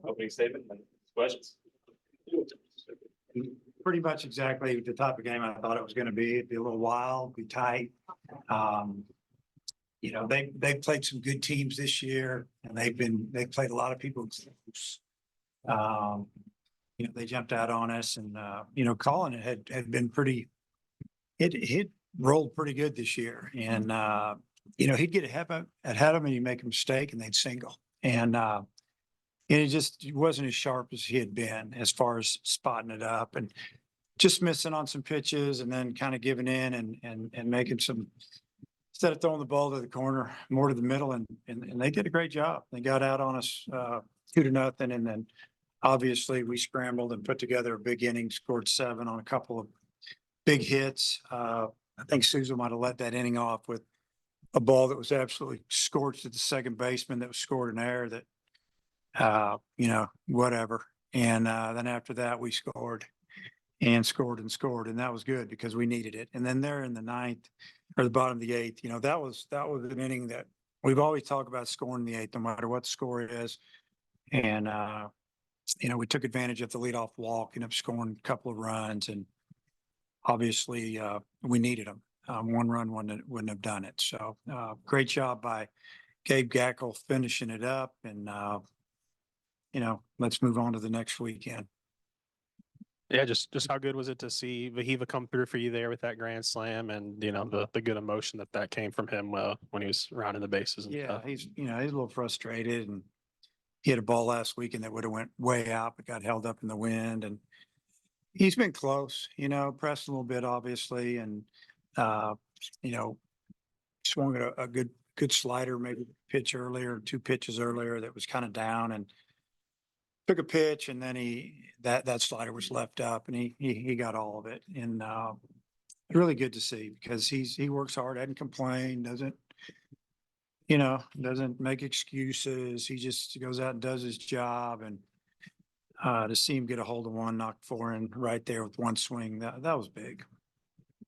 Opening statement and questions. Pretty much exactly the type of game I thought it was going to be. It'd be a little wild, be tight. They played some good teams this year, and they played a lot of people close. They jumped out on us, and Colin had been pretty. It rolled pretty good this year, and he'd get ahead of him, and he'd make a mistake, and they'd single, and he wasn't as sharp as he had been as far as spotting it up and just missing on some pitches, and then kind of giving in and making some. Instead of throwing the ball to the corner, more to the middle, and they did a great job. They got out on us 2-0, and then obviously we scrambled and put together a big inning, scored 7 on a couple of big hits. I think Souza might have let that inning off with a ball that was absolutely scorched at the second baseman that was scored in air that, whatever. And then after that, we scored, and that was good because we needed it. And then there in the 9th or the bottom of the 8th, that was an inning that we've always talked about, scoring the 8th, no matter what the score is. And, we took advantage of the leadoff walk, ended up scoring a couple of runs, and obviously we needed them. 1 run wouldn't have done it. So great job by Gabe Gackle finishing it up, and, let's move on to the next weekend. Yeah, just how good was it to see Vahiva come through for you there with that grand slam, and the good emotion that came from him when he was rounding the bases and stuff. He's a little frustrated, and he had a ball last weekend that would have went way out, but got held up in the wind, and he's been close, pressed a little bit, obviously, and swung at a good slider, maybe pitch earlier, 2 pitches earlier that was kind of down, and took a pitch, and then that slider was left up, and he got all of it. And really good to see, because he works hard, doesn't complain, doesn't make excuses. He just goes out and does his job, and to see him get a hold of one, knock 4 in right there with 1 swing, that was big.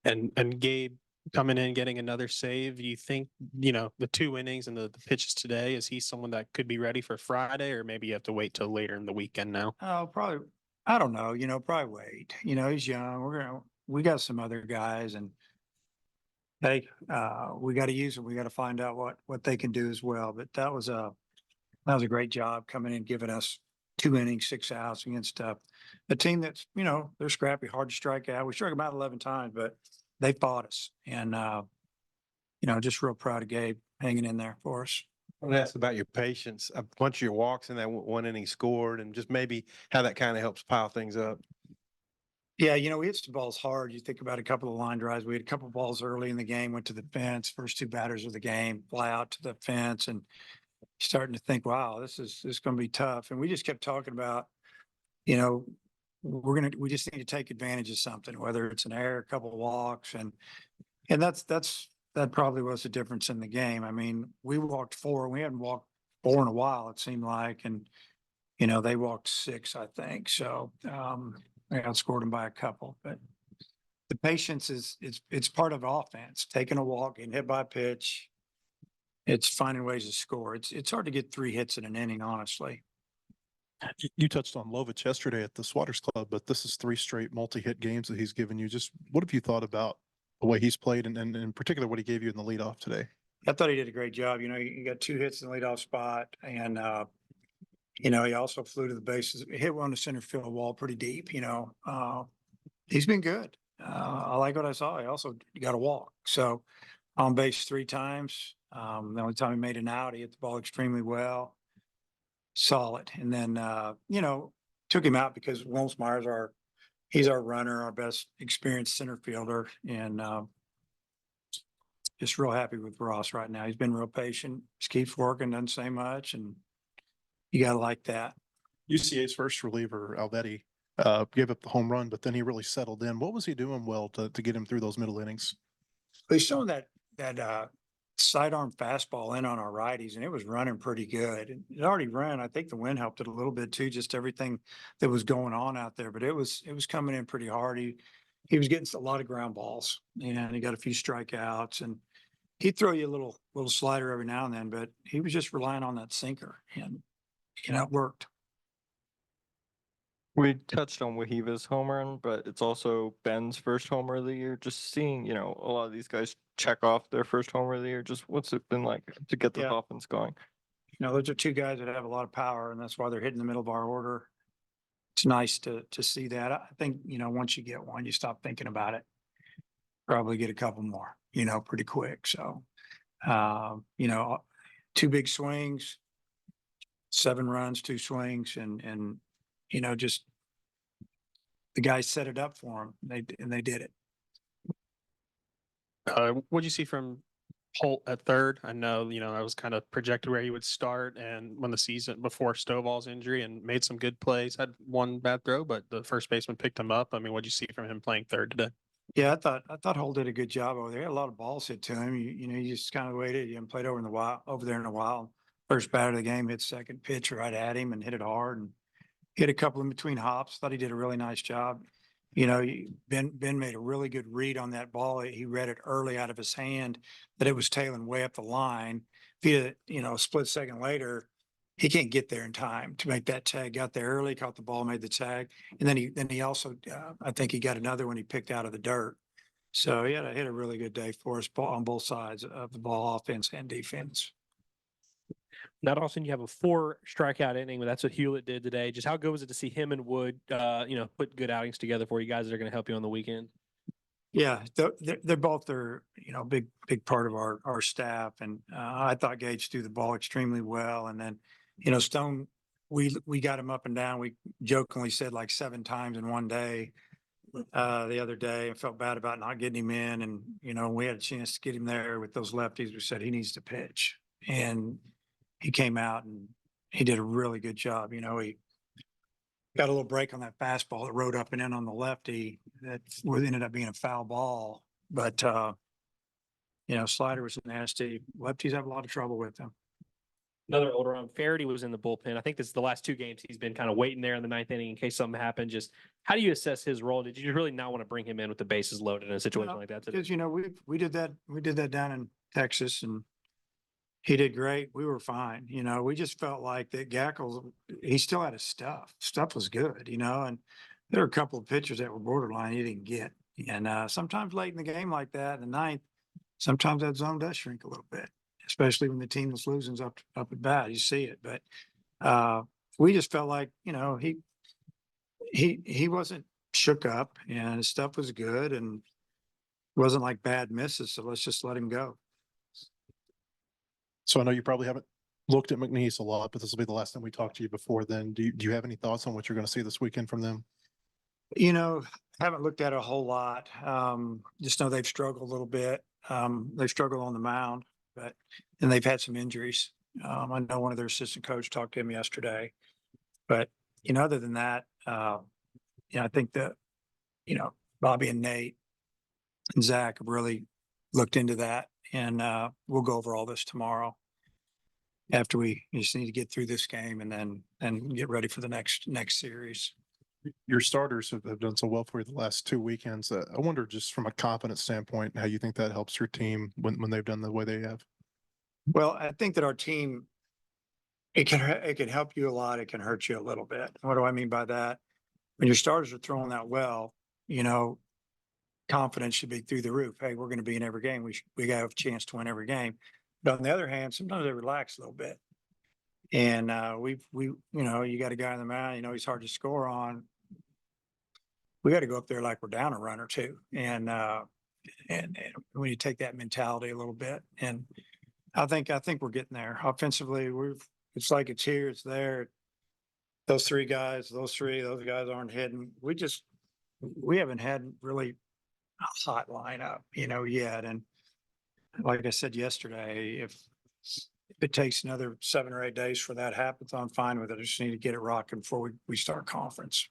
And Gabe coming in, getting another save. You think, the 2 innings and the pitches today, is he someone that could be ready for Friday, or maybe you have to wait till later in the weekend now? Oh, probably. I don't know. Probably wait. He's young. We got some other guys, and we got to use them. We got to find out what they can do as well. But that was a great job coming in, giving us 2 innings, 6 outs against a team that's, they're scrappy, hard to strike out. We struck them out 11 times, but they fought us, and just real proud of Gabe hanging in there for us. I want to ask about your patience. A bunch of your walks in that 1 inning scored, and just maybe how that kind of helps pile things up. Yeah, we hit some balls hard. You think about a couple of line drives. We had a couple of balls early in the game, went to the fence. First 2 batters of the game fly out to the fence, and starting to think, wow, this is going to be tough. And we just kept talking about, we just need to take advantage of something, whether it's an error, a couple of walks, and that probably was the difference in the game. I mean, we walked 4. We hadn't walked 4 in a while, it seemed like, and they walked 6, I think. So I outscored them by a couple. But the patience it's part of offense. Taking a walk, getting hit by a pitch, it's finding ways to score. It's hard to get 3 hits in an inning, honestly. You touched on Lovich yesterday at the Swatters Club, but this is 3 straight multi-hit games that he's given you. Just what have you thought about the way he's played, and in particular what he gave you in the leadoff today? I thought he did a great job. He got 2 hits in the leadoff spot, and he also flew to the bases, hit one to center field wall pretty deep. He's been good. I like what I saw. He also got a walk, so on base 3 times. The only time he made an out, he hit the ball extremely well. Solid. And then, took him out because Wilmsmeyer's he's our runner, our best experienced center fielder. And just real happy with Ross right now. He's been real patient. Just keeps working, doesn't say much. And you got to like that. UCA's first reliever, Alvetti, gave up the home run, but then he really settled in. What was he doing well to get him through those middle innings? He's showing that sidearm fastball in on our righties, and it was running pretty good. It already ran. I think the wind helped it a little bit too, just everything that was going on out there. But it was coming in pretty hard. He was getting a lot of ground balls, and he got a few strikeouts, and he'd throw you a little slider every now and then, but he was just relying on that sinker, and it worked. We touched on Wahiva's home run, but it's also Ben's first homer of the year. Just seeing, a lot of these guys check off their first homer of the year. Just what's it been like to get the Yeah. offense going? Those are two guys that have a lot of power, and that's why they're hitting the middle of our order. It's nice to see that. I think, once you get one, you stop thinking about it. Probably get a couple more, pretty quick. So, 2 big swings, 7 runs, 2 swings, and just the guys set it up for them. They did it. What'd you see from Holt at third? I know, that was kind of projected where he would start and when the season before Stovall's injury and made some good plays, had one bad throw, but the first baseman picked him up. I mean, what'd you see from him playing third today? Yeah, I thought Holt did a good job over there. He had a lot of balls hit to him. You just kind of waited. You haven't played over there in a while. First batter of the game, hit second pitch right at him and hit it hard and hit a couple in between hops. Thought he did a really nice job. Ben made a really good read on that ball. He read it early out of his hand that it was tailing way up the line. If he had, a split second later, he can't get there in time to make that tag. Got there early, caught the ball, made the tag, and then he also, I think he got another one he picked out of the dirt. So he had a really good day for us on both sides of the ball, offense and defense. Not often you have a 4 strikeout inning, but that's what Hewlett did today. Just how good was it to see him and Wood, put good outings together for you guys that are going to help you on the weekend? Yeah, they're both big part of our staff, and I thought Gage threw the ball extremely well. And then, Stone, we got him up and down. We jokingly said like 7 times in one day the other day, and felt bad about not getting him in. And we had a chance to get him there with those lefties. We said he needs to pitch, and he came out and he did a really good job. He got a little break on that fastball that rode up and in on the lefty that ended up being a foul ball. But, slider was nasty. Lefties have a lot of trouble with them. Another older on Faraday was in the bullpen. I think this is the last 2 games he's been kind of waiting there in the 9th inning in case something happened. Just how do you assess his role? Did you really not want to bring him in with the bases loaded in a situation like that today? Because, we did that down in Texas, and he did great. We were fine. We just felt like that Gackles, he still had his stuff. Stuff was good, and there were a couple of pitchers that were borderline he didn't get. And sometimes late in the game like that, in the 9th, sometimes that zone does shrink a little bit, especially when the team that's losing's up at bat. You see it. But we just felt like, he wasn't shook up and his stuff was good and wasn't like bad misses. So let's just let him go. So I know you probably haven't looked at McNeese a lot, but this will be the last time we talk to you before then. Do you have any thoughts on what you're going to see this weekend from them? Haven't looked at it a whole lot. Just know they've struggled a little bit. They've struggled on the mound, and they've had some injuries. I know one of their assistant coach talked to him yesterday, but other than that, I think that, Bobby and Nate and Zach have really looked into that, and we'll go over all this tomorrow after we just need to get through this game and then get ready for the next series. Your starters have done so well for you the last 2 weekends. I wonder, just from a confidence standpoint, how you think that helps your team when they've done the way they have. Well, I think that our team, it can help you a lot. It can hurt you a little bit. What do I mean by that? When your starters are throwing that well, confidence should be through the roof. Hey, we're going to be in every game. We got a chance to win every game. But on the other hand, sometimes they relax a little bit. And you got a guy on the mound, he's hard to score on. We got to go up there like we're down a run or two. And when you take that mentality a little bit, and I think we're getting there. Offensively, it's like it's here, it's there. Those guys aren't hitting. We haven't had really a hot lineup, yet. And like I said yesterday, if it takes another 7 or 8 days for that happens, I'm fine with it. I just need to get it rocking before we start conference.